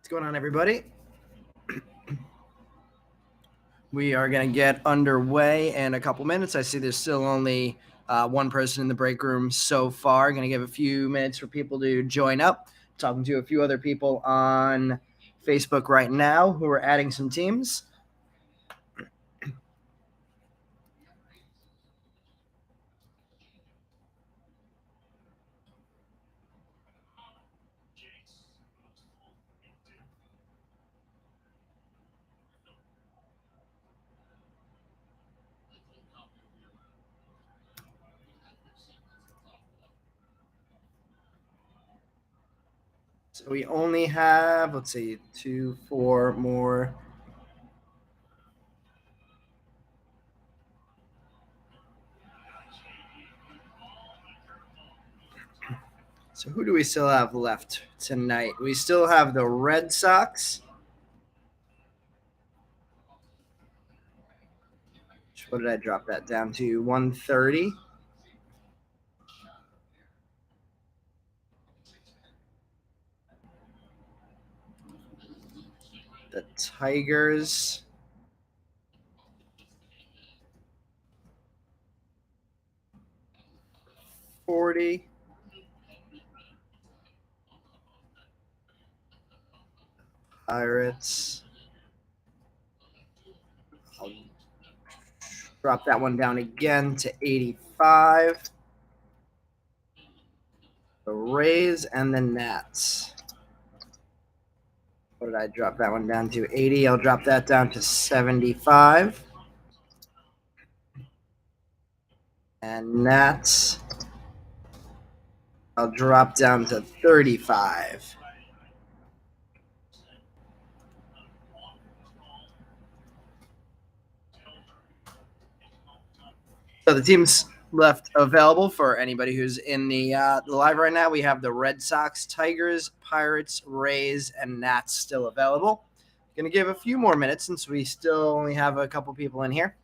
What's going on, everybody? We are going to get underway in a couple minutes. I see there's still only one person in the break room so far. Going to give a few minutes for people to join up. Talking to a few other people on Facebook right now who are adding some teams. So we only have, let's see, 2, 4 more. So who do we still have left tonight? We still have the Red Sox. What did I drop that down to? 130. The Tigers. $40. Pirates. I'll drop that one down again to 85. The Rays and the Nats. What did I drop that one down to? 80. I'll drop that down to 75. And Nats, I'll drop down to 35. So the teams left available for anybody who's in the live right now. We have the Red Sox, Tigers, Pirates, Rays, and Nats still available. Going to give a few more minutes since we still only have a couple people in here.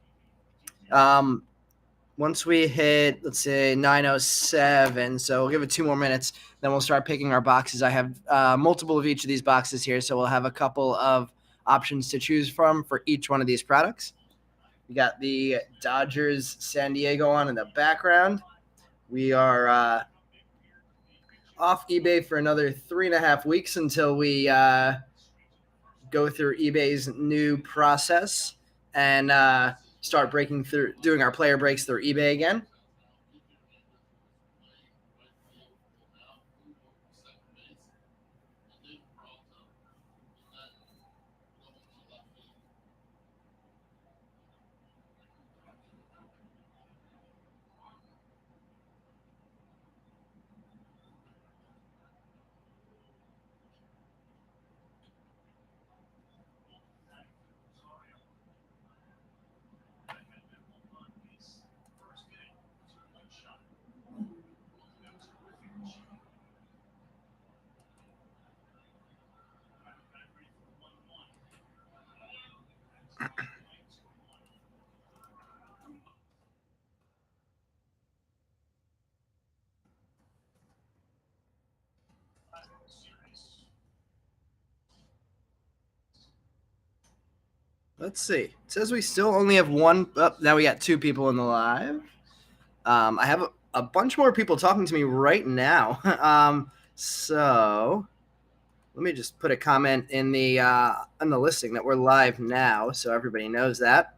Once we hit, let's say 9:07, so we'll give it 2 more minutes, then we'll start picking our boxes. I have multiple of each of these boxes here, so we'll have a couple of options to choose from for each one of these products. We got the Dodgers San Diego on in the background. We are off eBay for another 3.5 weeks until we go through eBay's new process and start doing our player breaks through eBay again. Let's see. It says we still only have one. Oh, now we got 2 people in the live. I have a bunch more people talking to me right now. So let me just put a comment in the listing that we're live now, so everybody knows that.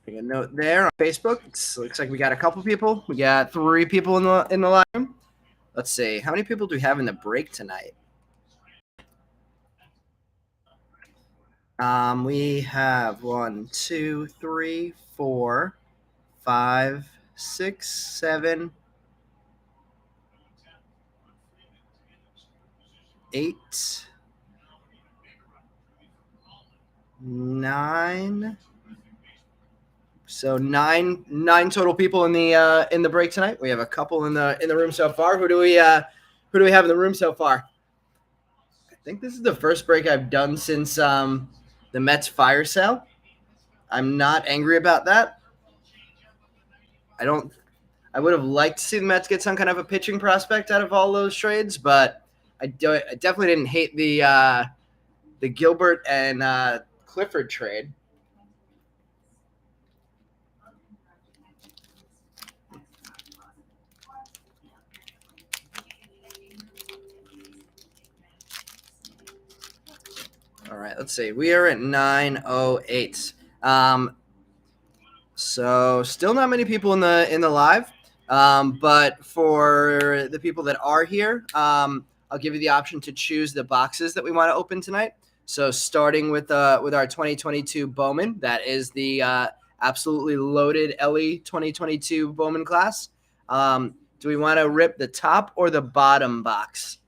Putting a note there on Facebook. Looks like we got a couple people. We got 3 people in the live room. Let's see. How many people do we have in the break tonight? We have 1, 2, 3, 4, 5, 6, 7, 8, 9, So nine total people in the break tonight. We have a couple in the room so far. Who do we have in the room so far? I think this is the first break I've done since the Mets fire sale. I'm not angry about that. I don't. I would have liked to see the Mets get some kind of a pitching prospect out of all those trades, but I definitely didn't hate the Gilbert and Clifford trade. All right, let's see. We are at 9:08. So still not many people in the live, but for the people that are here, I'll give you the option to choose the boxes that we want to open tonight. So starting with our 2022 Bowman, that is the absolutely loaded Ellie 2022 Bowman class. Do we want to rip the top or the bottom box?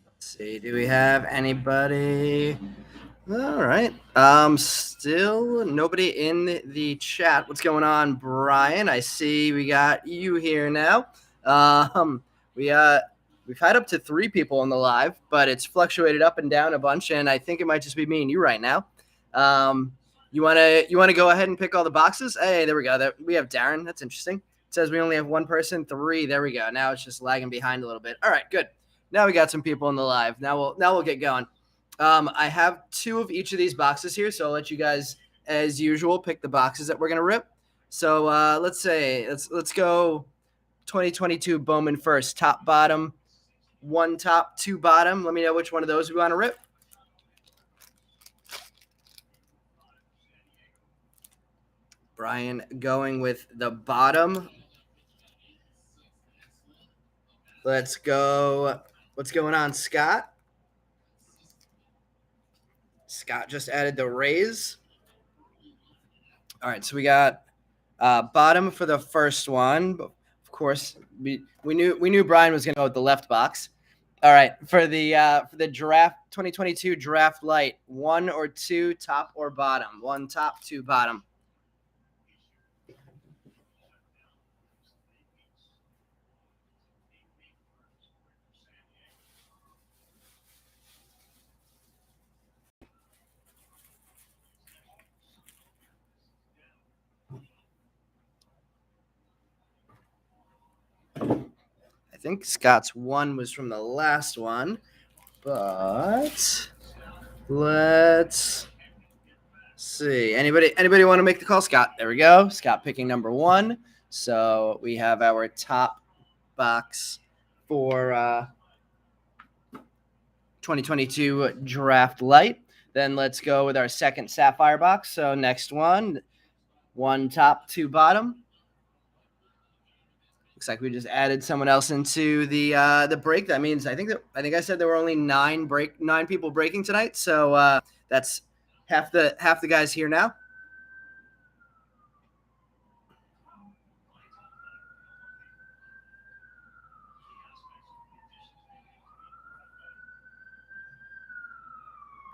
Let's see, do we have anybody? All right. Still nobody in the chat. What's going on, Brian? I see we got you here now. We we've had up to 3 people in the live, but it's fluctuated up and down a bunch, and I think it might just be me and you right now. You wanna go ahead and pick all the boxes? Hey, there we go. We have Darren. That's interesting. It says we only have one person, 3. There we go. Now it's just lagging behind a little bit. All right, good. Now we got some people in the live. Now we'll get going. I have 2 of each of these boxes here, so I'll let you guys, as usual, pick the boxes that we're gonna rip. So let's go 2022 Bowman first. Top, bottom, 1 top, 2 bottom. Let me know which one of those we want to rip. Brian going with the bottom. Let's go. What's going on, Scott? Scott just added the Rays. All right, so we got bottom for the first one. Of course, we knew Brian was going to go with the left box. All right, for the draft 2022 draft Lite, 1 or 2 top or bottom. 1 top, 2 bottom. I think Scott's 1 was from the last one, but let's see. Anybody want to make the call? Scott, there we go. Scott picking number 1. So we have our top box for 2022 draft Lite. Then let's go with our second Sapphire box. So next one, 1 top, 2 bottom. Looks like we just added someone else into the break. That means I think I said there were only 9 people breaking tonight. So that's half the guys here now.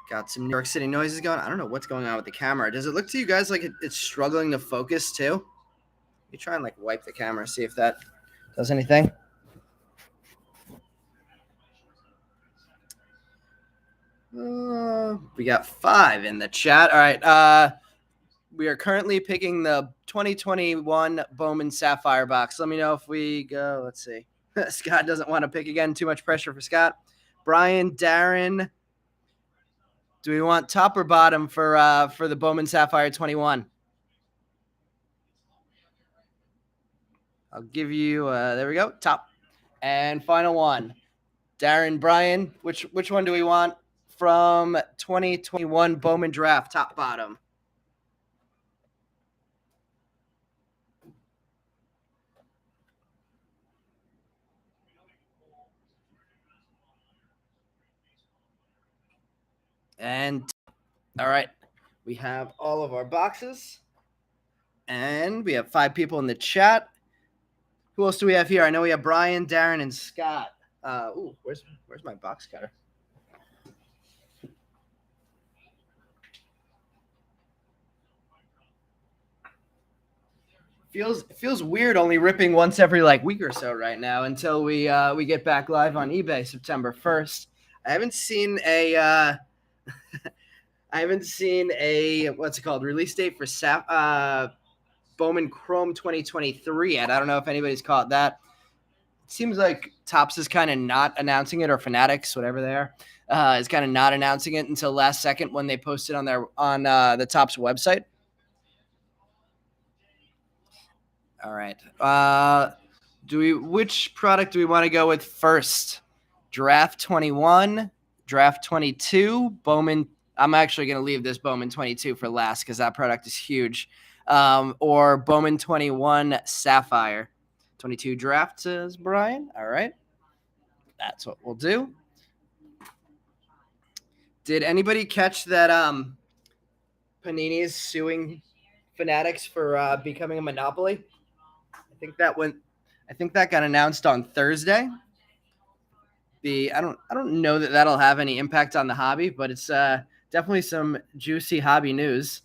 Got some New York City noises going. I don't know what's going on with the camera. Does it look to you guys like it's struggling to focus too? Let me try and wipe the camera, see if that does anything. We got 5 in the chat. All right. We are currently picking the 2021 Bowman Sapphire box. Let me know if we go. Let's see. Scott doesn't want to pick again. Too much pressure for Scott. Brian, Darren. Do we want top or bottom for the Bowman Sapphire 21? I'll give you, there we go, top. And final one. Darren, Brian, which one do we want from 2021 Bowman draft, top, bottom? And all right, we have all of our boxes, and we have 5 people in the chat. Who else do we have here? I know we have Brian, Darren, and Scott. Where's my box cutter? Feels weird only ripping once every week or so right now until we get back live on eBay September 1st. I haven't seen a what's it called, release date for Bowman Chrome 2023 yet. I don't know if anybody's caught that. It seems like Topps is kind of not announcing it, or Fanatics, whatever they are, is kind of not announcing it until last second when they post it on the Topps website. All right. Which product do we want to go with first? Draft 21, Draft 22, Bowman. I'm actually going to leave this Bowman 22 for last because that product is huge. Or Bowman 21 Sapphire. 22 draft, says Brian. All right. That's what we'll do. Did anybody catch that Panini is suing Fanatics for becoming a monopoly? I think that got announced on Thursday. I don't know that that'll have any impact on the hobby, but it's definitely some juicy hobby news.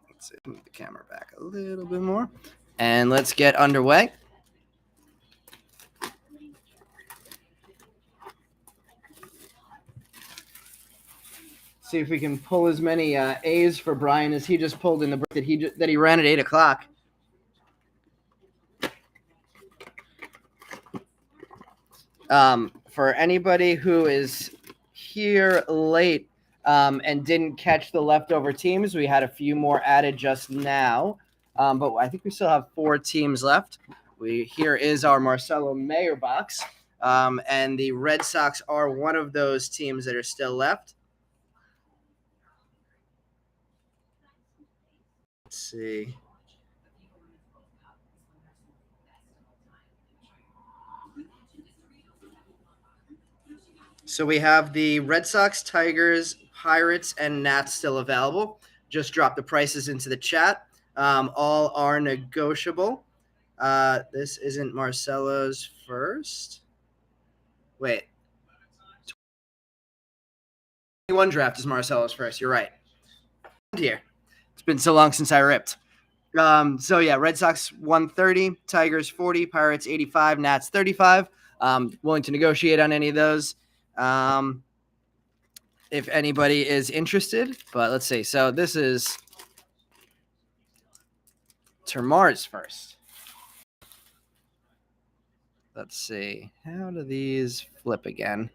Let's move the camera back a little bit more, and let's get underway. See if we can pull as many A's for Brian as he just pulled in the break that he ran at 8 o'clock. For anybody who is here late and didn't catch the leftover teams, we had a few more added just now, but I think we still have 4 teams left. Here is our Marcelo Mayer box, and the Red Sox are one of those teams that are still left. Let's see. So we have the Red Sox, Tigers, Pirates, and Nats still available. Just drop the prices into the chat. All are negotiable. This isn't Marcelo's first. Wait. 21 draft is Marcelo's first. You're right. Here. It's been so long since I ripped. So yeah, Red Sox 130, Tigers 40, Pirates 85, Nats 35. Willing to negotiate on any of those. If anybody is interested, but let's see. So this is Termar's first. Let's see. How do these flip again?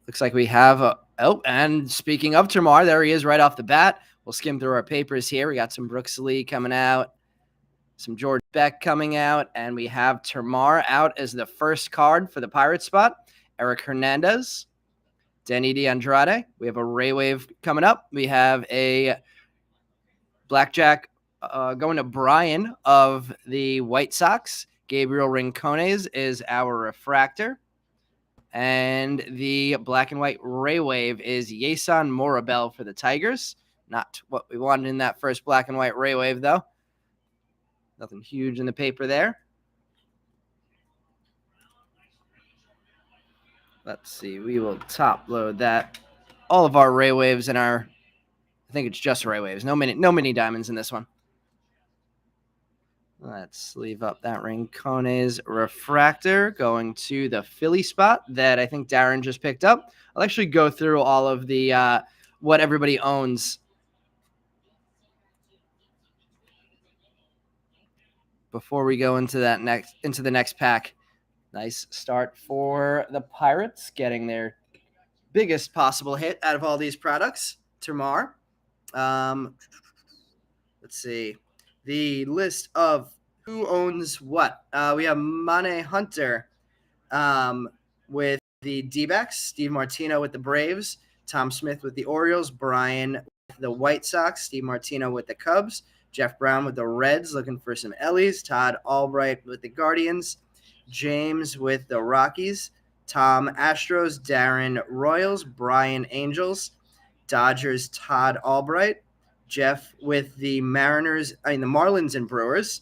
Looks like we have and speaking of Termar, there he is right off the bat. We'll skim through our papers here. We got some Brooks Lee coming out, some George Beck coming out, and we have Termar out as the first card for the Pirates spot. Eric Hernandez, Denny DeAndrade. We have a Ray Wave coming up. We have a Blackjack going to Brian of the White Sox. Gabriel Rincones is our refractor. And the black and white Ray Wave is Yason Morabel for the Tigers. Not what we wanted in that first black and white Ray Wave, though. Nothing huge in the paper there. Let's see. We will top load that. All of our Ray Waves in our, I think it's just Ray Waves. No mini diamonds in this one. Let's leave up that Rincones refractor going to the Philly spot that I think Darren just picked up. I'll actually go through all of the what everybody owns before we go into the next pack. Nice start for the Pirates, getting their biggest possible hit out of all these products. Termar. Let's see. the list of who owns what. We have Mane Hunter with the D-backs, Steve Martino with the Braves, Tom Smith with the Orioles, Brian with the White Sox, Steve Martino with the Cubs, Jeff Brown with the Reds, looking for some Ellies, Todd Albright with the Guardians, James with the Rockies, Tom Astros, Darren Royals, Brian Angels, Dodgers Todd Albright, Jeff with the the Marlins and Brewers,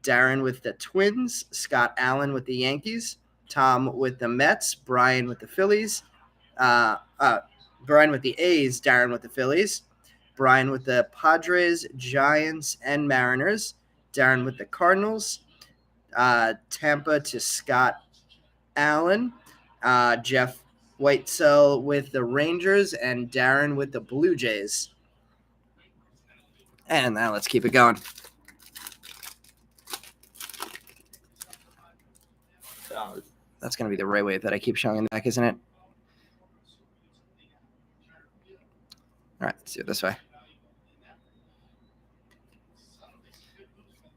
Darren with the Twins, Scott Allen with the Yankees, Tom with the Mets, Brian with the Phillies, Brian with the A's, Darren with the Phillies, Brian with the Padres, Giants, and Mariners, Darren with the Cardinals, Tampa to Scott Allen, Jeff Whitesell with the Rangers, and Darren with the Blue Jays. And now let's keep it going. That's going to be the Ray Wave that I keep showing in the back, isn't it? All right, let's do it this way.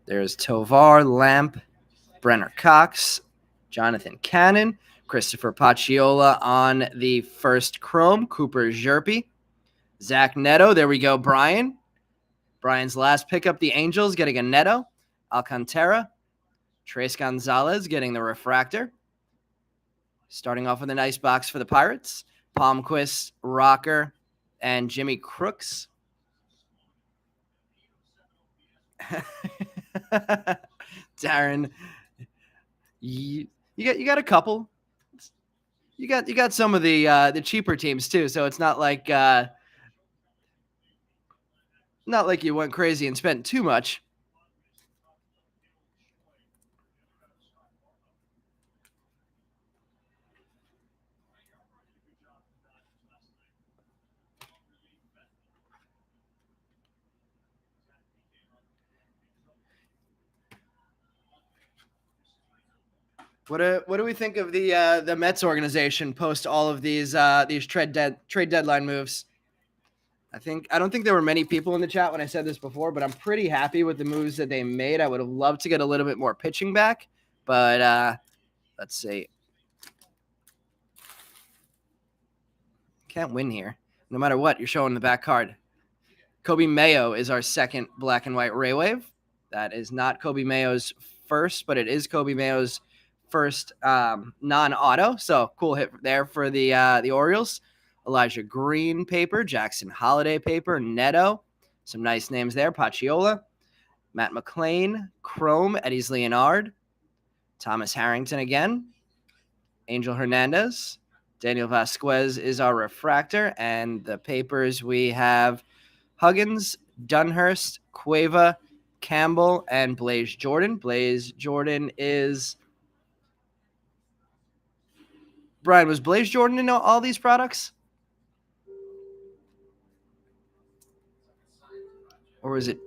There's Tovar, Lamp, Brenner Cox, Jonathan Cannon, Christopher Pacciola on the first chrome, Cooper Zerpe, Zach Neto. There we go, Brian. Brian's last pickup, the Angels, getting a Neto. Alcantara, Trace Gonzalez getting the refractor. Starting off with a nice box for the Pirates. Palmquist, Rocker, and Jimmy Crooks. Darren, you got a couple. You got some of the cheaper teams too, so it's not like you went crazy and spent too much. What do we think of the Mets organization post all of these trade deadline moves? I don't think there were many people in the chat when I said this before, but I'm pretty happy with the moves that they made. I would have loved to get a little bit more pitching back, but let's see. Can't win here. No matter what, you're showing the back card. Kobe Mayo is our second black and white Ray Wave. That is not Kobe Mayo's first, but it is Kobe Mayo's first non-auto. So cool hit there for the Orioles. Elijah Green paper, Jackson Holiday paper, Neto. Some nice names there. Pacciola, Matt McClain, Chrome, Eddie's Leonard, Thomas Harrington again, Angel Hernandez, Daniel Vasquez is our refractor, and the papers we have Huggins, Dunhurst, Cueva, Campbell, and Blaze Jordan. Blaze Jordan is Brian. Was Blaze Jordan in all these products? Or was it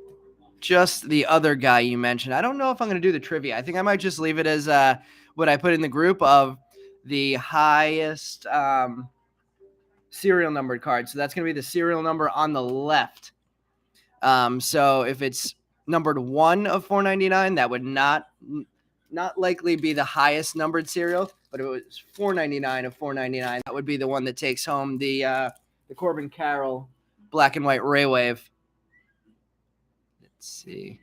just the other guy you mentioned? I don't know if I'm going to do the trivia. I think I might just leave it as what I put in the group of the highest serial numbered card. So that's going to be the serial number on the left. So if it's numbered 1 of 499, that would not likely be the highest numbered serial. But if it was 499 of 499, that would be the one that takes home the Corbin Carroll black and white Ray Wave. Let's see.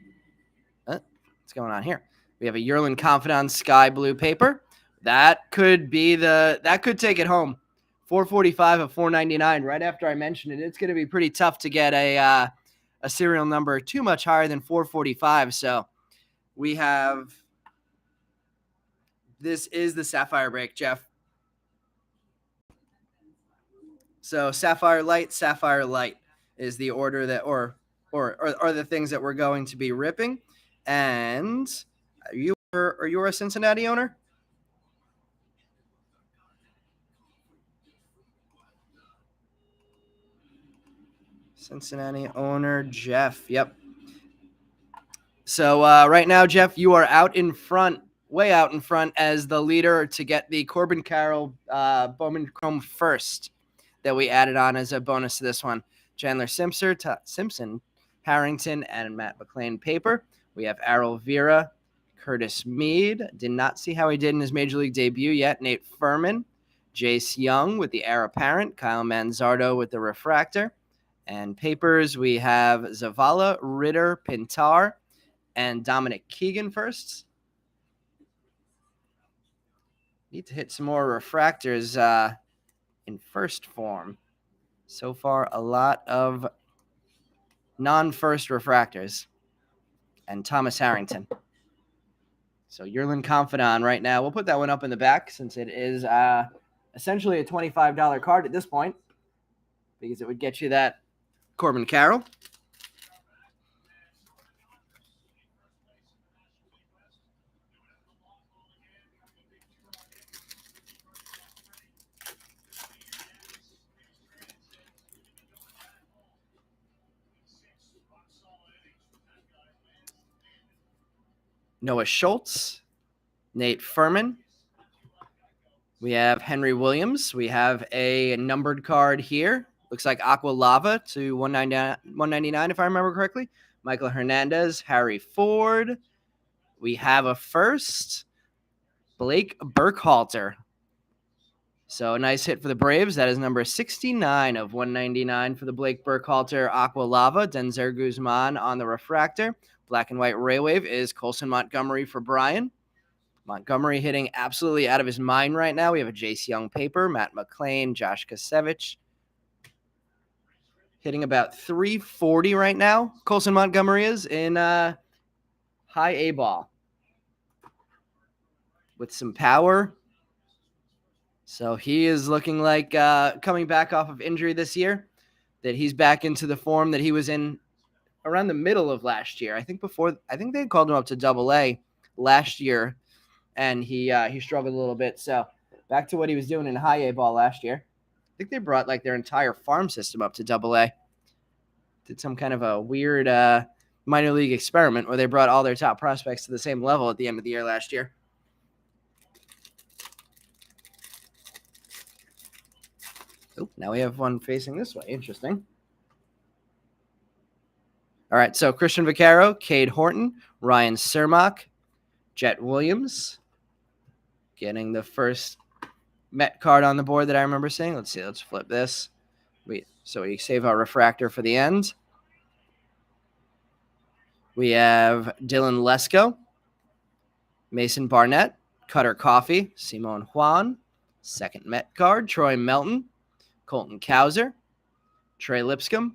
What's going on here? We have a Yerlin Confidant sky blue paper. That could take it home. 445 of 499. Right after I mentioned it, it's going to be pretty tough to get a serial number too much higher than 445. So we have. This is the Sapphire break, Jeff. So Sapphire Lite is the order that, or the things that we're going to be ripping. And are you a Cincinnati owner? Cincinnati owner Jeff. Yep. So right now, Jeff, you are way out in front as the leader to get the Corbin Carroll Bowman Chrome first that we added on as a bonus to this one. Chandler Simpson Harrington, and Matt McLean paper. We have Errol Vera, Curtis Mead. Did not see how he did in his major league debut yet. Nate Furman, Jace Young with the heir apparent, Kyle Manzardo with the refractor. And papers, we have Zavala, Ritter, Pintar, and Dominic Keegan first. Need to hit some more refractors in first form. So far, a lot of non-first refractors. And Thomas Harrington. So Yerlin Confidant right now. We'll put that one up in the back since it is essentially a $25 card at this point, because it would get you that Corbin Carroll. Noah Schultz, Nate Furman. We have Henry Williams. We have a numbered card here. Looks like Aqua Lava to 199 if I remember correctly. Michael Hernandez, Harry Ford. We have a first, Blake Burkhalter. So a nice hit for the Braves. That is number 69 of 199 for the Blake Burkhalter Aqua Lava. Denzer Guzman on the refractor. Black and white Ray Wave is Colson Montgomery for Brian. Montgomery hitting absolutely out of his mind right now. We have a Jace Young paper, Matt McLean, Josh Kasevich. Hitting about 340 right now. Colson Montgomery is in high A ball with some power. So he is looking like coming back off of injury this year, that he's back into the form that he was in around the middle of last year. I think they called him up to Double-A last year, and he struggled a little bit. So back to what he was doing in high A ball last year. I think they brought like their entire farm system up to Double-A. Did some kind of a weird minor league experiment where they brought all their top prospects to the same level at the end of the year last year. Oh, now we have one facing this way. Interesting. All right, so Christian Vaccaro, Cade Horton, Ryan Cermak, Jet Williams. Getting the first Met card on the board that I remember seeing. Let's see. Let's flip this. So we save our refractor for the end. We have Dylan Lesko, Mason Barnett, Cutter Coffee, Simone Juan. Second Met card, Troy Melton, Colton Cowser, Trey Lipscomb,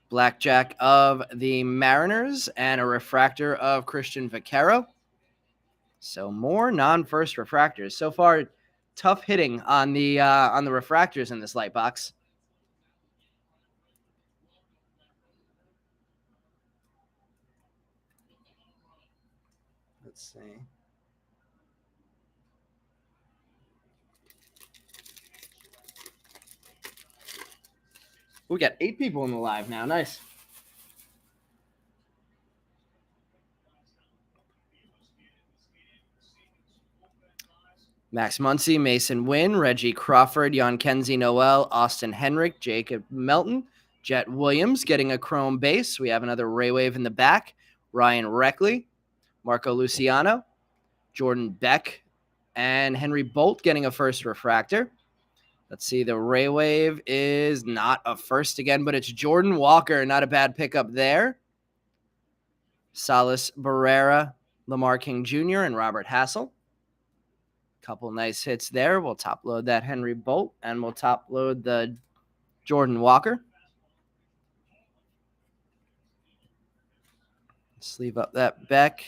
Blackjack of the Mariners, and a refractor of Christian Vaccaro. So more non-first refractors. So far, tough hitting on the refractors in this light box. Let's see. We got 8 people in the live now. Nice. Max Muncy, Mason Wynn, Reggie Crawford, Jan Kenzie Noel, Austin Henrik, Jacob Melton, Jet Williams getting a chrome base. We have another Ray Wave in the back. Ryan Reckley, Marco Luciano, Jordan Beck, and Henry Bolt getting a first refractor. Let's see. The Ray Wave is not a first again, but it's Jordan Walker. Not a bad pickup there. Salas Barrera, Lamar King Jr., and Robert Hassel. Couple nice hits there. We'll top load that Henry Bolt, and we'll top load the Jordan Walker. Sleeve up that Beck.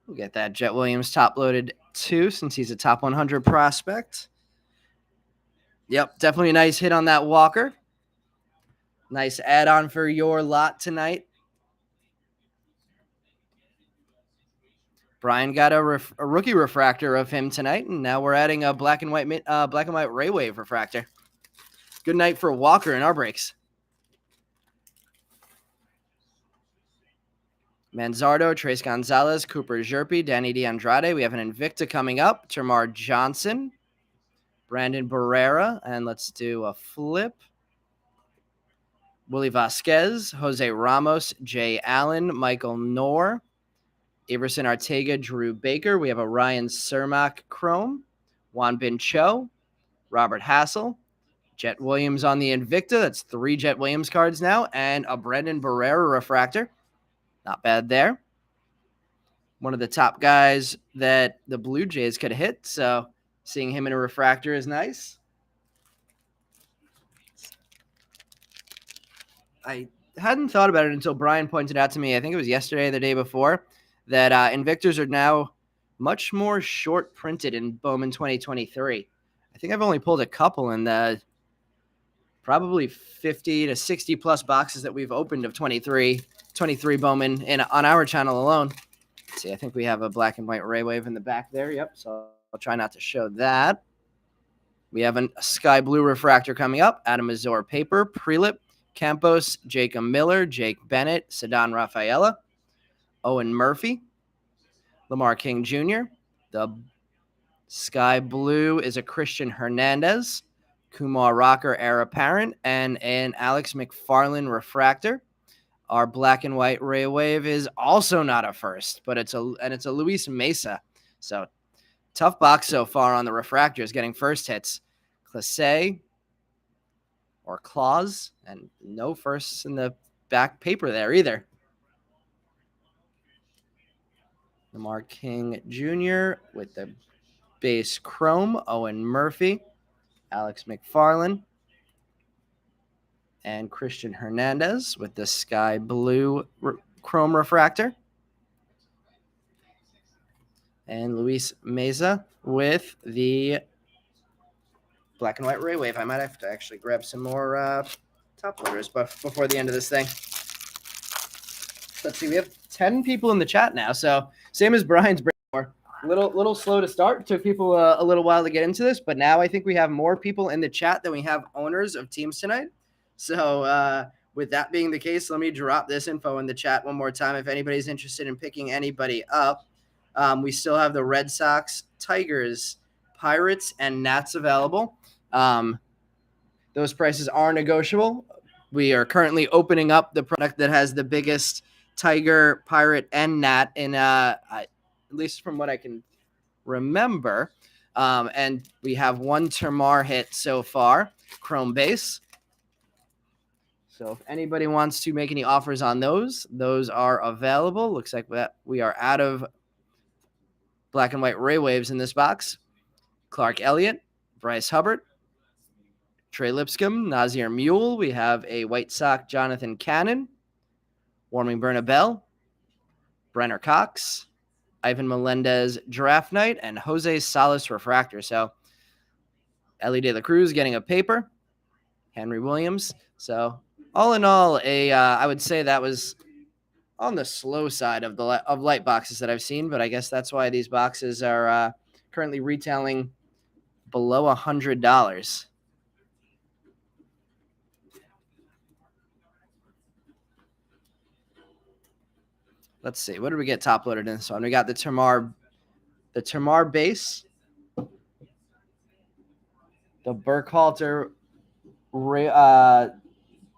We'll get that Jet Williams top loaded too, since he's a top 100 prospect. Yep, definitely a nice hit on that Walker. Nice add-on for your lot tonight. Brian got a rookie refractor of him tonight, and now we're adding a black and white Ray Wave refractor. Good night for Walker in our breaks. Manzardo, Trace Gonzalez, Cooper Zerpe, Danny DeAndrade. We have an Invicta coming up. Termar Johnson, Brandon Barrera, and let's do a flip. Willie Vasquez, Jose Ramos, Jay Allen, Michael Knorr, Everson Arteaga, Drew Baker. We have a Ryan Cermak Chrome, Juan Bin Cho, Robert Hassel, Jet Williams on the Invicta. That's 3 Jet Williams cards now, and a Brendan Barrera refractor. Not bad there. One of the top guys that the Blue Jays could hit, so seeing him in a refractor is nice. I hadn't thought about it until Brian pointed out to me, I think it was yesterday or the day before, that Invictors are now much more short printed in Bowman 2023. I think I've only pulled a couple in the probably 50 to 60 plus boxes that we've opened of 23 Bowman on our channel alone. Let's see, I think we have a black and white Ray Wave in the back there. Yep, so I'll try not to show that. We have a sky blue refractor coming up. Adam Azor paper, Prelip, Campos, Jacob Miller, Jake Bennett, Ceddanne Rafaela, Owen Murphy, Lamar King Jr. The sky blue is a Christian Hernandez, Kumar Rocker heir apparent, and an Alex McFarland refractor. Our black and white Ray Wave is also not a first, but it's a Luis Mesa. So tough box so far on the refractors, getting first hits. Clase or Claus, and no firsts in the back paper there either. Lamar King Jr. with the base chrome, Owen Murphy, Alex McFarland, and Christian Hernandez with the sky blue chrome refractor. And Luis Meza with the black and white Ray Wave. I might have to actually grab some more top loaders before the end of this thing. Let's see, we have 10 people in the chat now, so same as Brian's break. Little slow to start. Took people a little while to get into this, but now I think we have more people in the chat than we have owners of teams tonight. So with that being the case, let me drop this info in the chat one more time. If anybody's interested in picking anybody up, we still have the Red Sox, Tigers, Pirates, and Nats available. Those prices are negotiable. We are currently opening up the product that has the biggest Tiger, Pirate, and Nat in at least from what I can remember. And we have one Termar hit so far, Chrome base. So if anybody wants to make any offers on those are available. Looks like that we are out of black and white Ray Waves in this box. Clark Elliott, Bryce Hubbard, Trey Lipscomb, Nazir Mule. We have a White Sox Jonathan Cannon, Warming Bernabel, Brenner Cox, Ivan Melendez Draft Night, and Jose Salas Refractor. So Ellie De La Cruz getting a paper, Henry Williams. So all in all, I would say that was on the slow side of light boxes that I've seen, but I guess that's why these boxes are currently retailing below $100. Let's see. What did we get top loaded in this one? We got the Termar base, the Burkhalter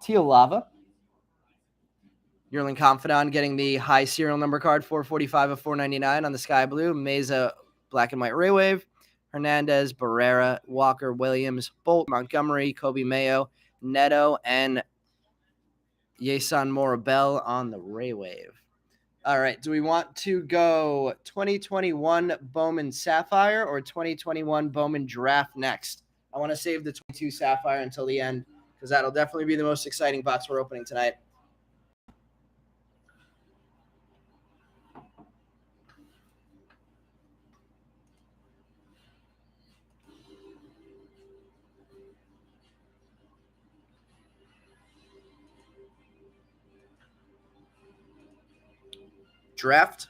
Teal Lava, Yerlin Confidant getting the high serial number card, 445 of 499 on the Sky Blue, Mesa black and white Ray Wave, Hernandez, Barrera, Walker, Williams, Bolt, Montgomery, Kobe Mayo, Neto, and Yeson Morabel on the Ray Wave. All right, do we want to go 2021 Bowman Sapphire or 2021 Bowman Draft next? I want to save the 22 Sapphire until the end because that'll definitely be the most exciting box we're opening tonight. Draft.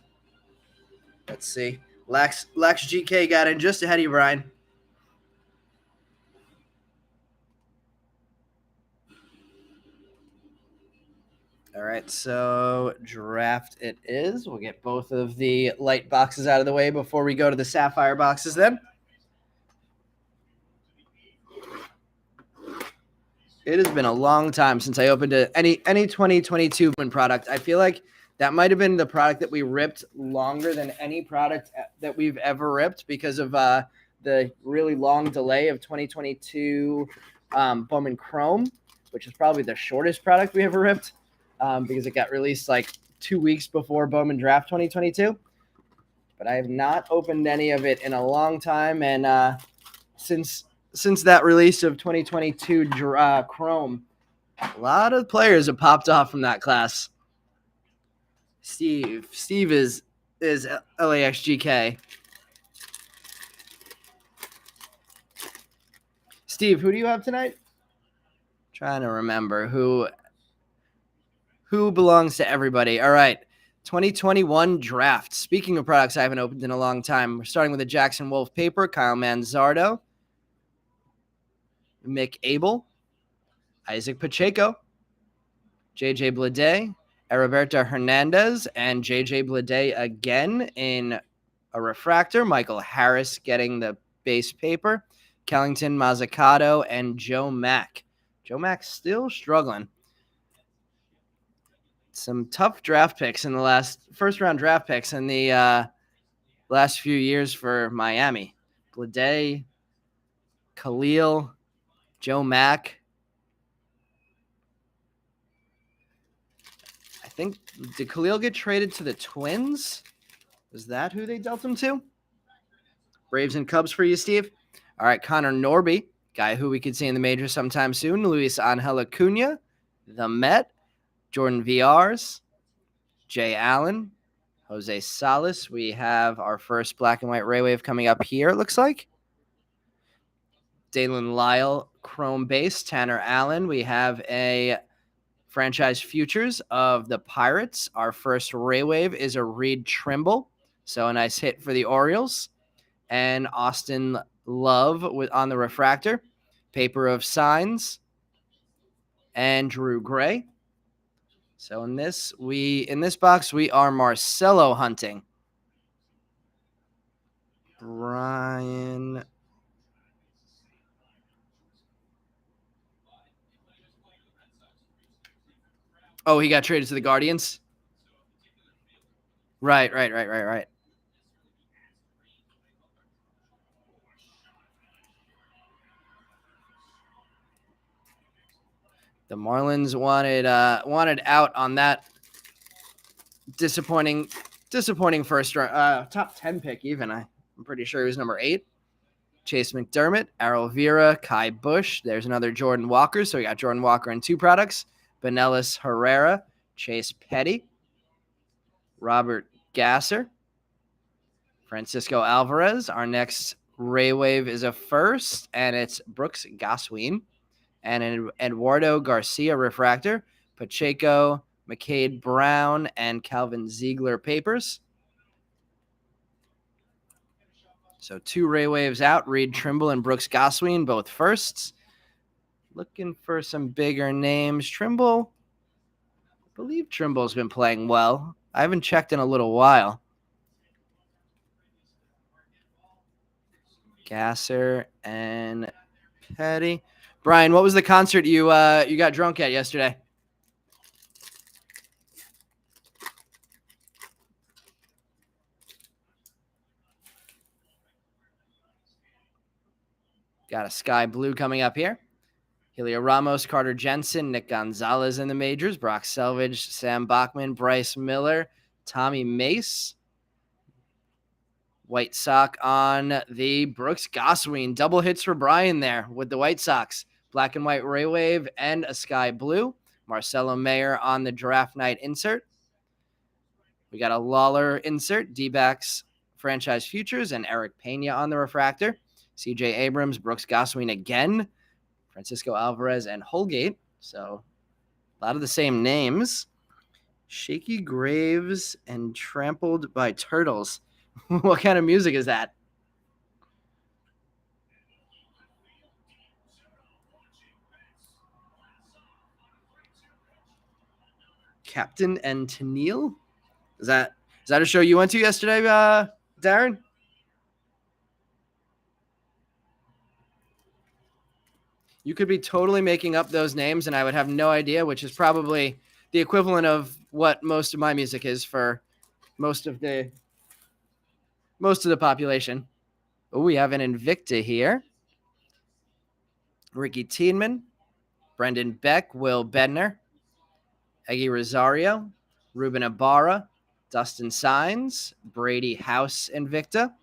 Let's see. Lax GK got in just ahead of you, Brian. All right, so draft it is. We'll get both of the light boxes out of the way before we go to the Sapphire boxes then. It has been a long time since I opened any 2022 product. I feel like that might have been the product that we ripped longer than any product that we've ever ripped because of the really long delay of 2022 Bowman Chrome, which is probably the shortest product we ever ripped because it got released like 2 weeks before Bowman Draft 2022. But I have not opened any of it in a long time, and since that release of 2022 Chrome, a lot of players have popped off from that class. Steve is LAXGK. Steve, who do you have tonight? Trying to remember who belongs to everybody. All right. 2021 draft. Speaking of products I haven't opened in a long time, we're starting with a Jackson Wolf paper, Kyle Manzardo, Mick Abel, Isaac Pacheco, JJ Bleday, Heriberto Hernandez, and JJ Bleday again in a refractor. Michael Harris getting the base paper, Kellington Mazzucato, and Joe Mack. Joe Mack still struggling. Some tough draft picks in the first round draft picks in the last few years for Miami. Bleday, Khalil, Joe Mack. I think, did Khalil get traded to the Twins? Is that who they dealt him to? Braves and Cubs for you, Steve. All right, Connor Norby, guy who we could see in the majors sometime soon. Luis Angel Acuna, the Met. Jordan VRs, Jay Allen, Jose Salas. We have our first black and white Ray Wave coming up here, it looks like. Dalen Lyle, Chrome base. Tanner Allen. We have a franchise futures of the Pirates. Our first Ray Wave is a Reed Trimble. So a nice hit for the Orioles. And Austin Love on the refractor. Paper of Signs. And Drew Gray. So in this box, we are Marcelo hunting. Brian. Oh, he got traded to the Guardians? Right. The Marlins wanted out on that disappointing first round, top 10 pick even. I'm pretty sure he was number 8. Chase McDermott, Errol Vera, Kai Bush. There's another Jordan Walker. So we got Jordan Walker in 2 products. Benelis Herrera, Chase Petty, Robert Gasser, Francisco Alvarez. Our next Ray Wave is a first, and it's Brooks Goswin. And an Eduardo Garcia refractor, Pacheco, McCade Brown, and Calvin Ziegler papers. So 2 Ray Waves out, Reed Trimble and Brooks Goswin, both firsts. Looking for some bigger names. Trimble, I believe Trimble's been playing well. I haven't checked in a little while. Gasser and Petty. Brian, what was the concert you got drunk at yesterday? Got a sky blue coming up here. Helio Ramos, Carter Jensen, Nick Gonzalez in the majors, Brock Selvage, Sam Bachman, Bryce Miller, Tommy Mace. White Sox on the Brooks Goswin. Double hits for Brian there with the White Sox. Black and white Ray Wave and a sky blue. Marcelo Mayer on the draft night insert. We got a Lawler insert, D-backs franchise futures, and Eric Pena on the refractor. CJ Abrams, Brooks Goswin again, Francisco Alvarez, and Holgate. So a lot of the same names. Shaky Graves and Trampled by Turtles. What kind of music is that? Captain and Tennille? Is that a show you went to yesterday, Darren? You could be totally making up those names, and I would have no idea, which is probably the equivalent of what most of my music is for most of the population. Oh, we have an Invicta here. Ricky Tiedman, Brendan Beck, Will Bednar, Eggy Rosario, Ruben Ibarra, Dustin Signs, Brady House Invicta,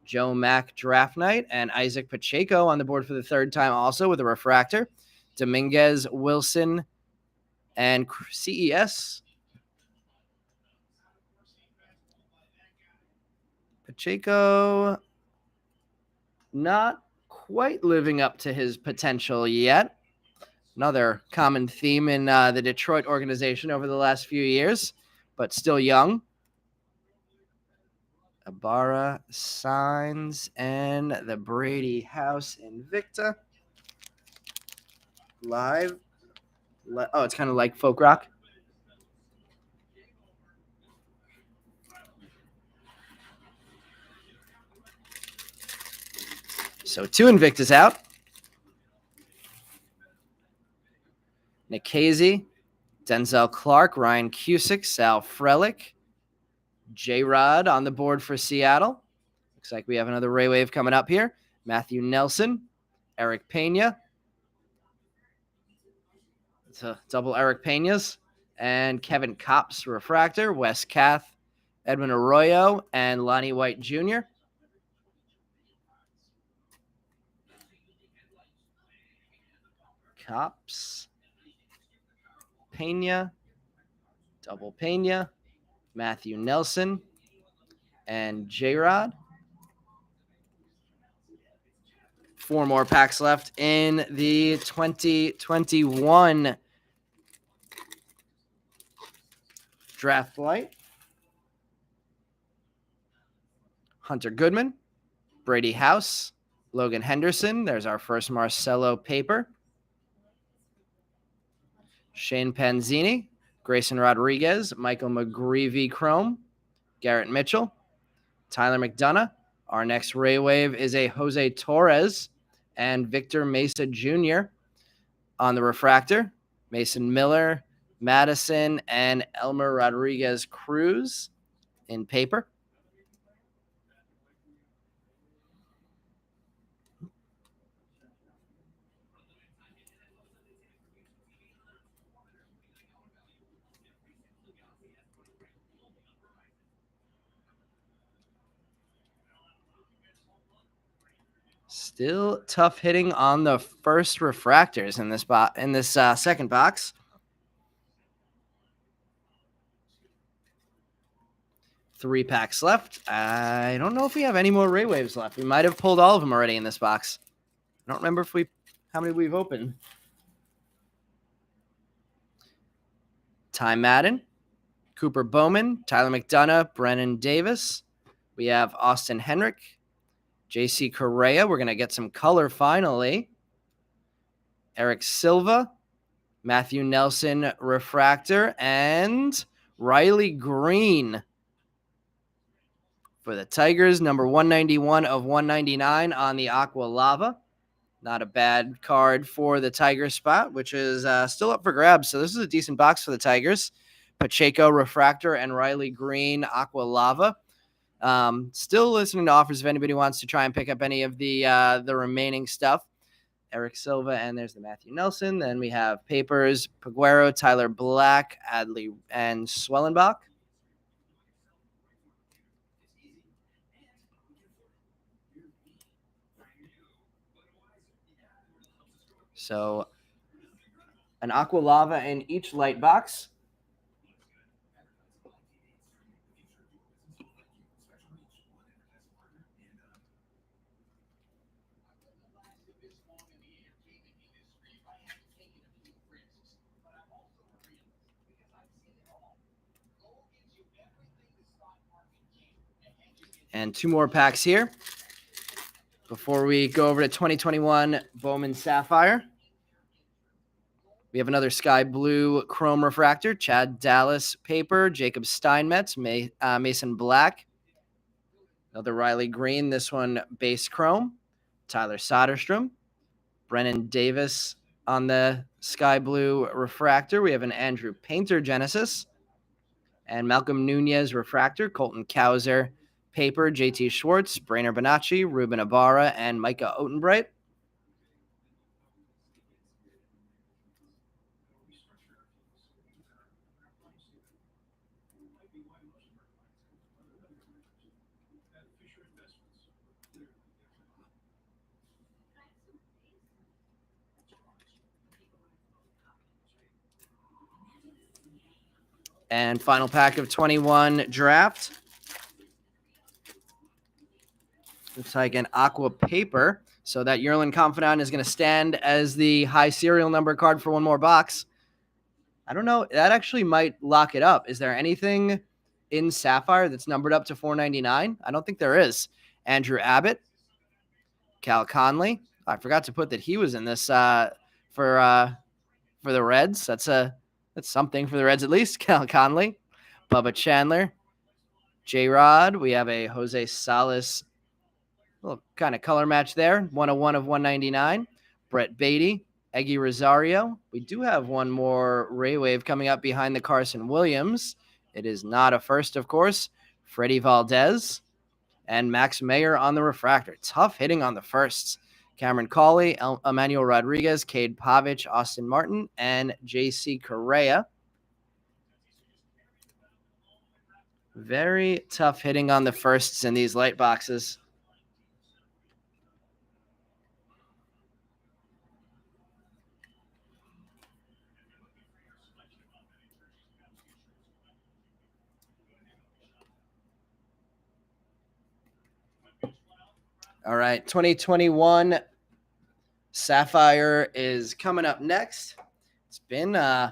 Joe Mack Draft Night, and Isaac Pacheco on the board for the third time also with a refractor. Dominguez, Wilson, and CES. Pacheco not quite living up to his potential yet. Another common theme in the Detroit organization over the last few years, but still young. Ibarra, Signs, and the Brady House Invicta. Live. Oh, it's kind of like folk rock. So 2 Invictus out. Nick Casey, Denzel Clark, Ryan Cusick, Sal Frelick, J-Rod on the board for Seattle. Looks like we have another Ray Wave coming up here. Matthew Nelson, Eric Pena. It's a double Eric Pena's. And Kevin Kopp's refractor, Wes Kath, Edwin Arroyo, and Lonnie White Jr. Kopp's, Pena, double Pena, Matthew Nelson, and J-Rod. 4 more packs left in the 2021 Draft Lite. Hunter Goodman, Brady House, Logan Henderson. There's our first Marcelo paper. Shane Panzini, Grayson Rodriguez, Michael McGreevy Chrome, Garrett Mitchell, Tyler McDonough. Our next Ray Wave is a Jose Torres and Victor Mesa Jr. on the refractor. Mason Miller, Madison, and Elmer Rodriguez Cruz in paper. Still tough hitting on the first refractors in this second box. 3 packs left. I don't know if we have any more Ray Waves left. We might have pulled all of them already in this box. I don't remember how many we've opened. Ty Madden, Cooper Bowman, Tyler McDonough, Brennan Davis. We have Austin Henrik, J.C. Correa. We're going to get some color finally. Eric Silva, Matthew Nelson refractor, and Riley Green for the Tigers, number 191 of 199 on the Aqua Lava. Not a bad card for the Tigers spot, which is still up for grabs. So this is a decent box for the Tigers. Pacheco refractor and Riley Green Aqua Lava. Still listening to offers if anybody wants to try and pick up any of the remaining stuff. Eric Silva, and there's the Matthew Nelson. Then we have papers, Peguero, Tyler Black, Adley, and Swellenbach. So an Aqua Lava in each light box. And 2 more packs here before we go over to 2021 Bowman Sapphire. We have another sky blue chrome refractor, Chad Dallas paper, Jacob Steinmetz, Mason Black. Another Riley Green, this one base chrome, Tyler Soderstrom, Brennan Davis on the sky blue refractor. We have an Andrew Painter Genesis. And Malcolm Nunez refractor, Colton Cowser paper, JT Schwartz, Brainer Bonacci, Ruben Ibarra, and Micah Otenbright. And final pack of 21 draft. Looks like an aqua paper. So that Yerlin Confidant is going to stand as the high serial number card for one more box. I don't know. That actually might lock it up. Is there anything in Sapphire that's numbered up to 499? I don't think there is. Andrew Abbott, Cal Conley. I forgot to put that he was in this for the Reds. That's something for the Reds at least. Cal Conley, Bubba Chandler, J-Rod. We have a Jose Salas little kind of color match there. 101 of 199. Brett Beatty, Eggy Rosario. We do have one more Ray Wave coming up behind the Carson Williams. It is not a first, of course. Freddie Valdez and Max Mayer on the refractor. Tough hitting on the firsts. Cameron Cawley, Emmanuel Rodriguez, Cade Pavich, Austin Martin, and J.C. Correa. Very tough hitting on the firsts in these light boxes. All right, 2021 Sapphire is coming up next. It's been I've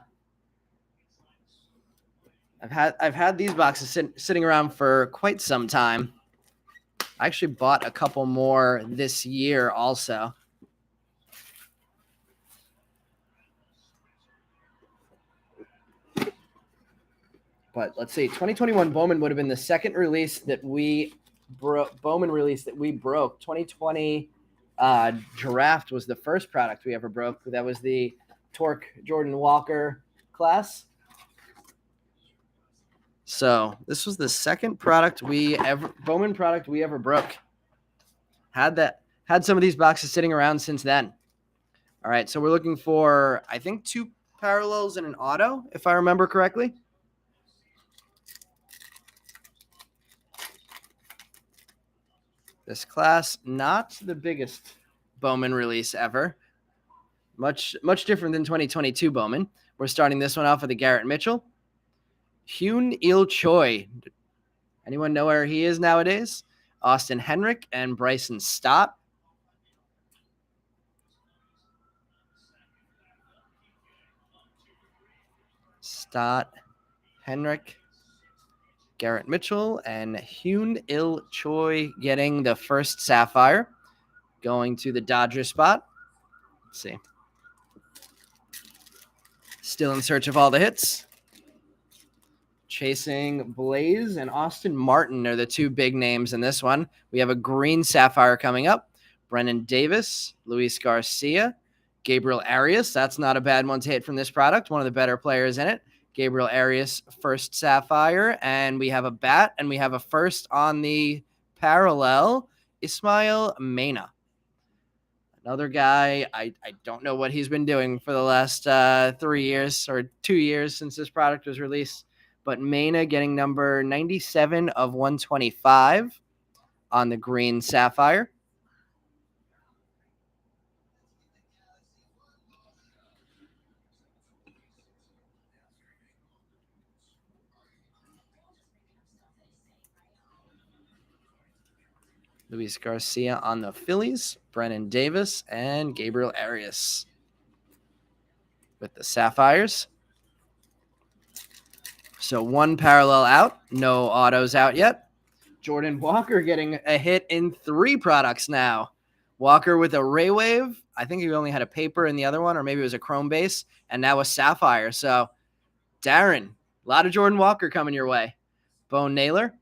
had these boxes sitting around for quite some time. I actually bought a couple more this year also. But let's see, 2021 Bowman would have been the second release that we broke. 2020 draft was the first product we ever broke. That was the Torque Jordan Walker class. So this was the second Bowman product we ever broke. Had some of these boxes sitting around since then. All right, so we're looking for, I think, 2 parallels and an auto, if I remember correctly. This class, not the biggest Bowman release ever. Much different than 2022 Bowman. We're starting this one off with a Garrett Mitchell. Hyun Il Choi. Anyone know where he is nowadays? Austin Henrik and Bryson Stott. Stott, Henrik, Garrett Mitchell, and Hyun Il Choi getting the first Sapphire. Going to the Dodger spot. Let's see. Still in search of all the hits. Chasing Blaze and Austin Martin are the 2 big names in this one. We have a green Sapphire coming up. Brennan Davis, Luis Garcia, Gabriel Arias. That's not a bad one to hit from this product. One of the better players in it. Gabriel Arias, first Sapphire. And we have a bat, and we have a first on the parallel, Ismail Mena. Another guy, I don't know what he's been doing for the last 3 years or 2 years since this product was released. But Mena getting number 97 of 125 on the green Sapphire. Luis Garcia on the Phillies, Brennan Davis, and Gabriel Arias with the Sapphires. So 1 parallel out, no autos out yet. Jordan Walker getting a hit in 3 products now. Walker with a Ray Wave. I think he only had a paper in the other one, or maybe it was a chrome base, and now a Sapphire. So, Darren, a lot of Jordan Walker coming your way. Bo Naylor.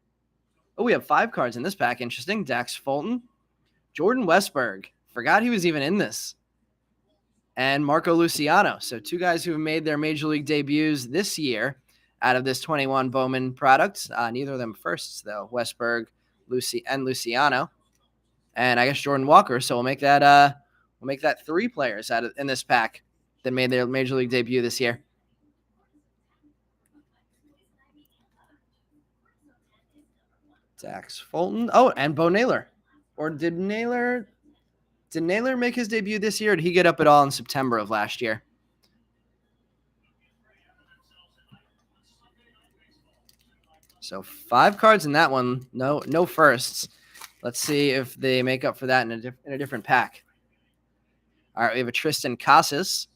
Oh, we have 5 cards in this pack. Interesting. Dax Fulton. Jordan Westberg. Forgot he was even in this. and Marco Luciano. So 2 guys who have made their Major League debuts this year out of this 21 Bowman product. Neither of them firsts, though. Westberg, Luciano. And I guess Jordan Walker. So we'll make that 3 players in this pack that made their Major League debut this year. Dax Fulton. Oh, and Bo Naylor. Or did Naylor make his debut this year, or did he get up at all in September of last year? So 5 cards in that one. No firsts. Let's see if they make up for that in a different pack. All right, we have a Tristan Casas,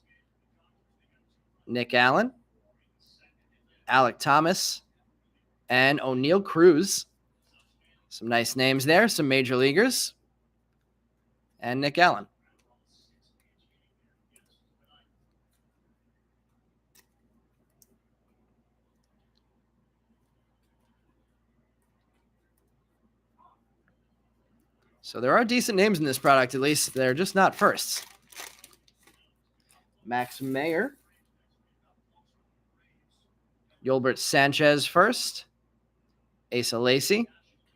Nick Allen, Alec Thomas, and O'Neill Cruz. Some nice names there, some major leaguers, and Nick Allen. So there are decent names in this product, at least. They're just not firsts. Max Mayer, Yolbert Sanchez first, Asa Lacy,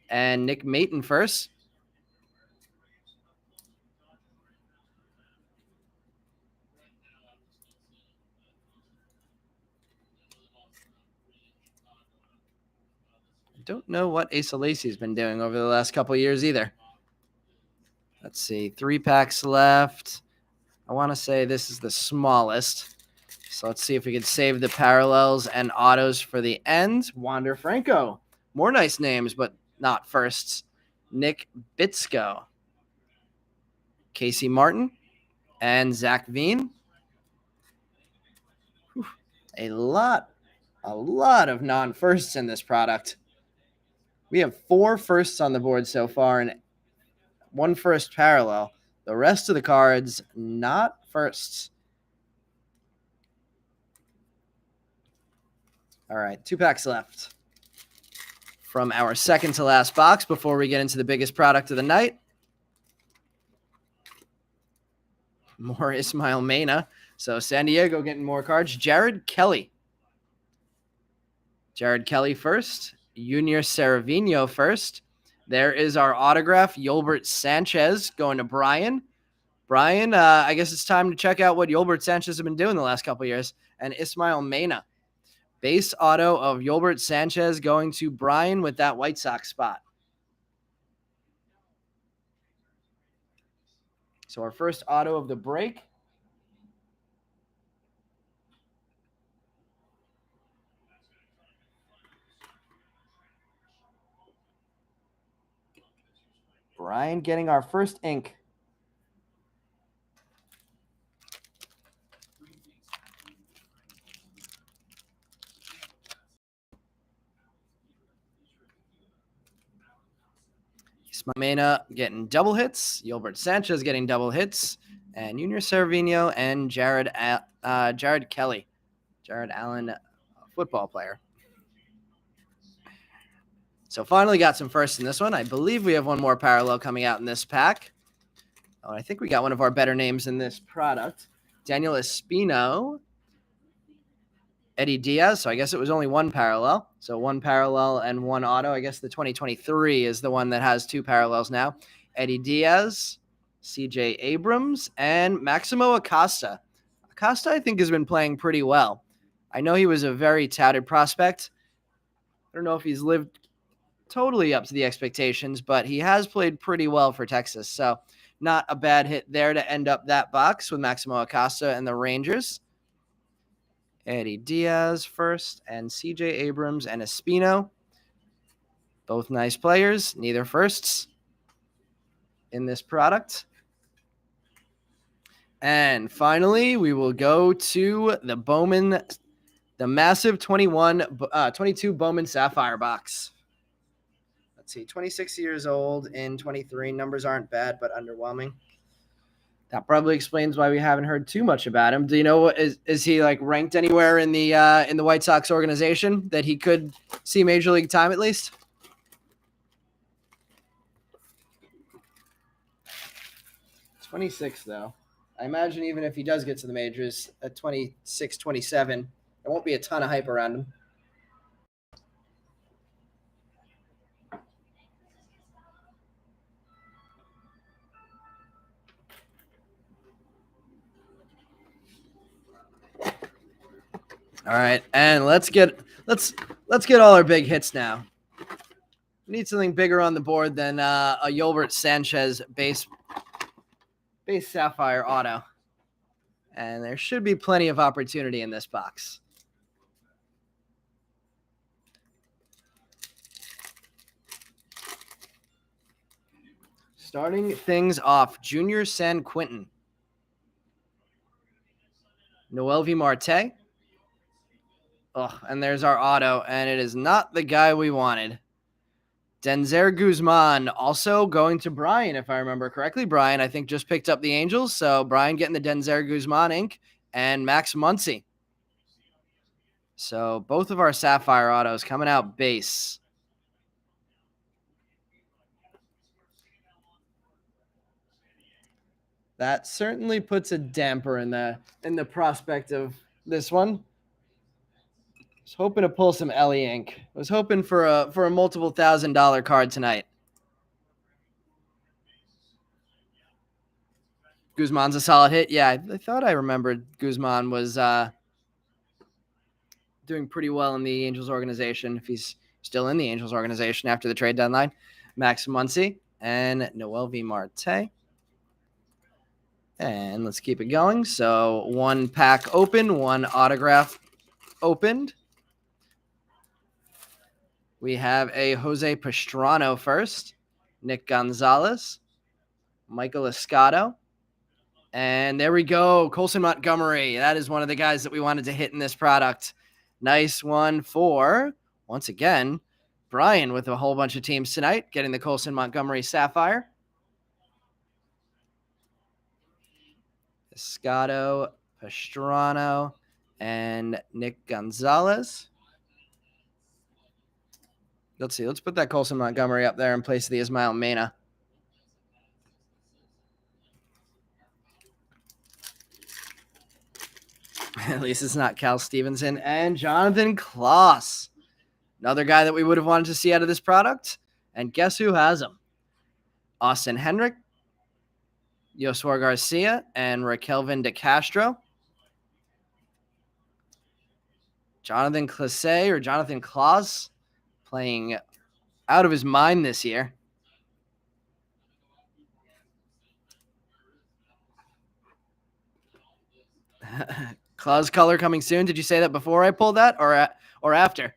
and Nick Maton first. I don't know what Asa Lacy's been doing over the last couple of years either. Let's see, 3 packs left. I want to say this is the smallest. So let's see if we can save the parallels and autos for the end. Wander Franco. More nice names, but not firsts. Nick Bitsko. Casey Martin. And Zach Veen. Whew. A lot of non-firsts in this product. We have 4 firsts on the board so far and 1 first parallel. The rest of the cards, not firsts. All right, 2 packs left from our second to last box before we get into the biggest product of the night. More Ismael Mena. So San Diego getting more cards. Jared Kelly. Jared Kelly first. Junior Saravino first. There is our autograph, Yolbert Sanchez, going to Brian. Brian, I guess it's time to check out what Yolbert Sanchez has been doing the last couple of years. And Ismael Mena. Base auto of Yolbert Sanchez going to Brian with that White Sox spot. So our first auto of the break. Brian getting our first ink. Mena getting double hits. Yolbert Sanchez getting double hits. And Junior Saravino and Jared Kelly. Jared Allen, football player. So finally got some firsts in this one. I believe we have one more parallel coming out in this pack. Oh, I think we got one of our better names in this product. Daniel Espino. Eddie Diaz. So I guess it was only 1 parallel. So 1 parallel and 1 auto. I guess the 2023 is the one that has 2 parallels now. Eddie Diaz, CJ Abrams, and Maximo Acosta. Acosta, I think, has been playing pretty well. I know he was a very touted prospect. I don't know if he's lived totally up to the expectations, but he has played pretty well for Texas. So not a bad hit there to end up that box with Maximo Acosta and the Rangers. Eddie Diaz first, and CJ Abrams and Espino. Both nice players, neither firsts in this product. And finally, we will go to the Bowman, the massive 22 Bowman Sapphire box. Let's see, 26 years old in 23. Numbers aren't bad, but underwhelming. That probably explains why we haven't heard too much about him. Do you know, is he like ranked anywhere in the White Sox organization that he could see Major League time at least? It's 26 though. I imagine even if he does get to the majors at 26, 27, there won't be a ton of hype around him. All right, and let's get all our big hits now. We need something bigger on the board than a Yolbert Sanchez base Sapphire auto. And there should be plenty of opportunity in this box. Starting things off, Junior San Quentin. Noelvi Marte. Oh, and there's our auto, and it is not the guy we wanted. Denzer Guzman also going to Brian, if I remember correctly. Brian, I think, just picked up the Angels. So Brian getting the Denzer Guzman ink and Max Muncy. So both of our Sapphire autos coming out base. That certainly puts a damper in the prospect of this one. Was hoping to pull some Ellie ink. Was hoping for a multiple $1,000 card tonight. Guzman's a solid hit. Yeah, I thought I remembered Guzman was doing pretty well in the Angels organization, if he's still in the Angels organization after the trade deadline. Max Muncy and Noelvi Marte. And let's keep it going. So one pack open, one autograph opened. We have a Jose Pastrano first, Nick Gonzalez, Michael Escato, and there we go, Colson Montgomery. That is one of the guys that we wanted to hit in this product. Nice one for, once again, Brian with a whole bunch of teams tonight, getting the Colson Montgomery Sapphire. Escato, Pastrano, and Nick Gonzalez. Let's see. Let's put that Colson Montgomery up there in place of the Ismael Mena. At least it's not Cal Stevenson. And Jonathan Kloss. Another guy that we would have wanted to see out of this product. And guess who has him? Austin Henrik, Yoswar Garcia, and Raquelvin De Castro. Jonathan Clase or Jonathan Kloss playing out of his mind this year. Claus color coming soon. Did you say that before I pulled that or after?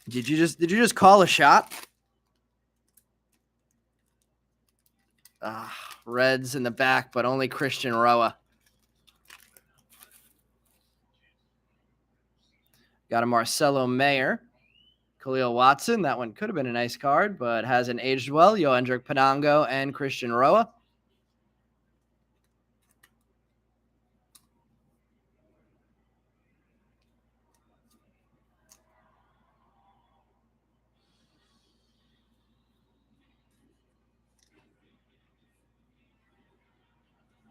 Did you just call a shot? Reds in the back, but only Christian Roa. Got a Marcelo Mayer. Khalil Watson. That one could have been a nice card, but hasn't aged well. Yoendrick Panango and Christian Roa.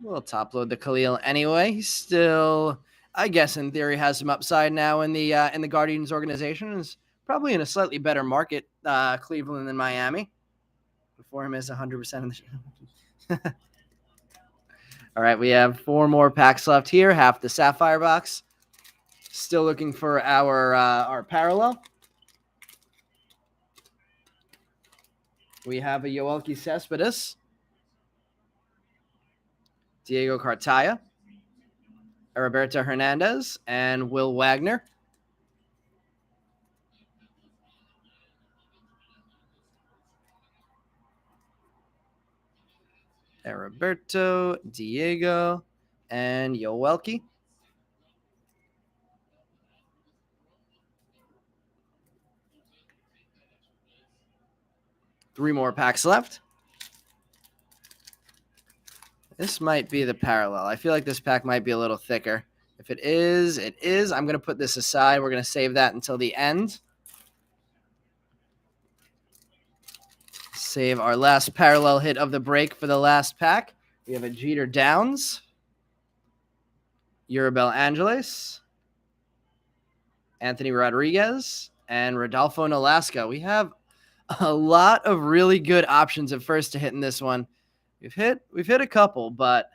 We'll top load the Khalil anyway. He's still, I guess, in theory, has some upside now in the Guardians organization. Is probably in a slightly better market, Cleveland than Miami. Before him is 100% in the show. All right, we have 4 more packs left here. Half the Sapphire box. Still looking for our parallel. We have a Yoelqui Cespedes, Diego Cartaya, Roberto Hernandez, and Will Wagner. Roberto, Diego, and Yoelqui. Three more packs left. This might be the parallel. I feel like this pack might be a little thicker. If it is, it is. I'm going to put this aside. We're going to save that until the end. save our last parallel hit of the break for the last pack. We have a Jeter Downs, Urabel Angeles, Anthony Rodriguez, and Rodolfo Nolasco. We have a lot of really good options at first to hit in this one. We've hit a couple, but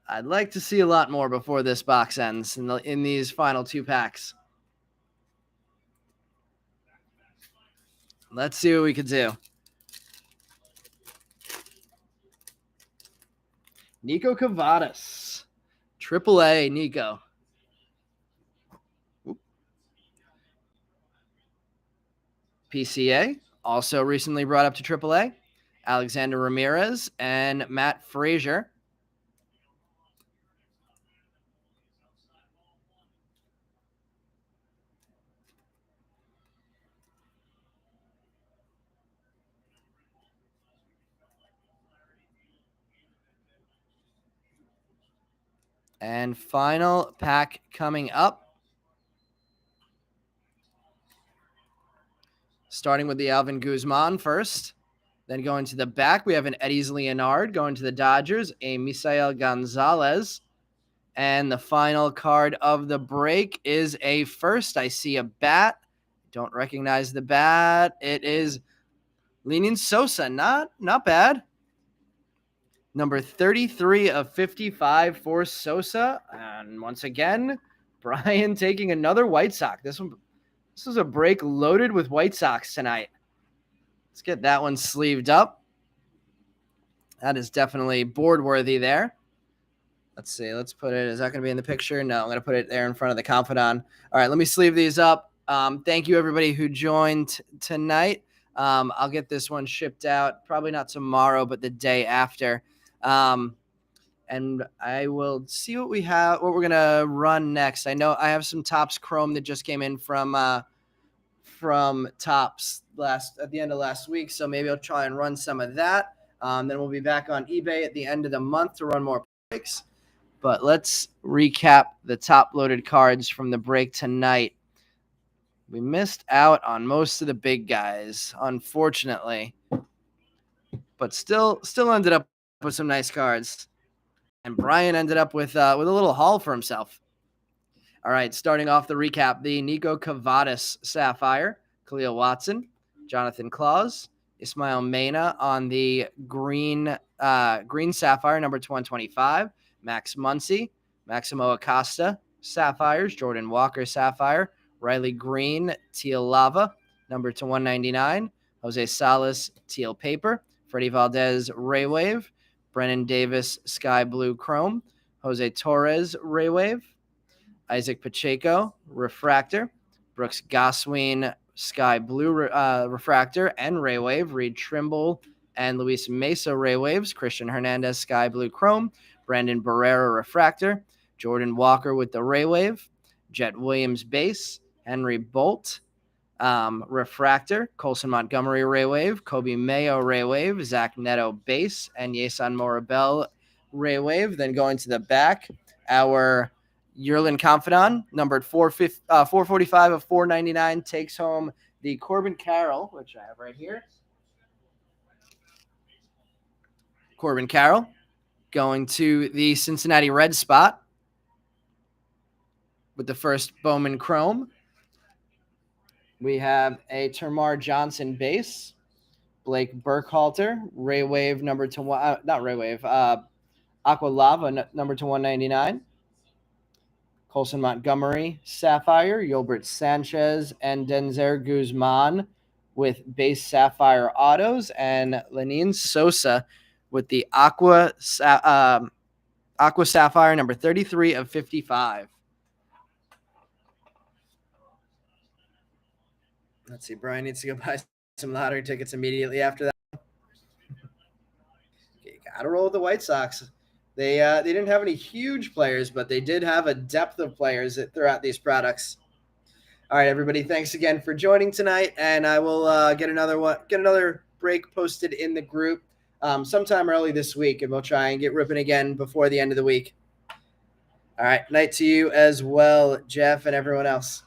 I'd like to see a lot more before this box ends in these final 2 packs. Let's see what we can do. Nico Cavadas, AAA Nico. PCA, also recently brought up to AAA, Alexander Ramirez and Matt Frazier. And final pack coming up. Starting with the Alvin Guzman first. Then going to the back, we have an Eddys Leonard. Going to the Dodgers, a Misael Gonzalez. And the final card of the break is a first. I see a bat. Don't recognize the bat. It is Lenin Sosa. Not bad. Number 33 of 55 for Sosa. And once again, Brian taking another White Sox. This is a break loaded with White Sox tonight. Let's get that one sleeved up. That is definitely board worthy there. Let's see. Let's put it. Is that going to be in the picture? No, I'm going to put it there in front of the Confidant. All right, let me sleeve these up. Thank you, everybody who joined tonight. I'll get this one shipped out, probably not tomorrow, but the day after. And I will see what we're going to run next. I know I have some Topps Chrome that just came in from Topps at the end of last week. So maybe I'll try and run some of that. Then we'll be back on eBay at the end of the month to run more breaks. But let's recap the top loaded cards from the break tonight. We missed out on most of the big guys, unfortunately, but still ended up with some nice cards. And Brian ended up with a little haul for himself. All right, starting off the recap, the Nico Cavadas Sapphire, Khalil Watson, Jonathan Claus, Ismail Mena on the green Sapphire, number 125, Max Muncy, Maximo Acosta, Sapphires, Jordan Walker Sapphire, Riley Green, Teal Lava, number 199, Jose Salas, Teal Paper, Freddie Valdez, Ray Wave, Brennan Davis, Sky Blue Chrome, Jose Torres, Ray Wave, Isaac Pacheco, Refractor, Brooks Gosween, Sky Blue Refractor and Ray Wave, Reed Trimble and Luis Mesa Ray Waves, Christian Hernandez, Sky Blue Chrome, Brandon Barrera Refractor, Jordan Walker with the Ray Wave, Jet Williams Base, Henry Bolt, Refractor, Colson Montgomery Ray Wave, Kobe Mayo Ray Wave, Zach Neto Base, and Yeson Morabel Ray Wave. Then going to the back, our Yerlin Confidant, numbered 445 of 499, takes home the Corbin Carroll, which I have right here. Corbin Carroll going to the Cincinnati Reds spot with the first Bowman Chrome. We have a Termar Johnson base, Blake Burkhalter, Ray Wave number to not Ray Wave, Aqua Lava number to 199. Colson Montgomery, Sapphire, Yolbert Sanchez, and Denzer Guzman with base Sapphire autos, and Lenin Sosa with the Aqua Sapphire number 33 of 55. Let's see. Brian needs to go buy some lottery tickets immediately after that. Okay, gotta roll with the White Sox. They didn't have any huge players, but they did have a depth of players throughout these products. All right, everybody. Thanks again for joining tonight, and I will get another break posted in the group sometime early this week, and we'll try and get ripping again before the end of the week. All right, night to you as well, Jeff, and everyone else.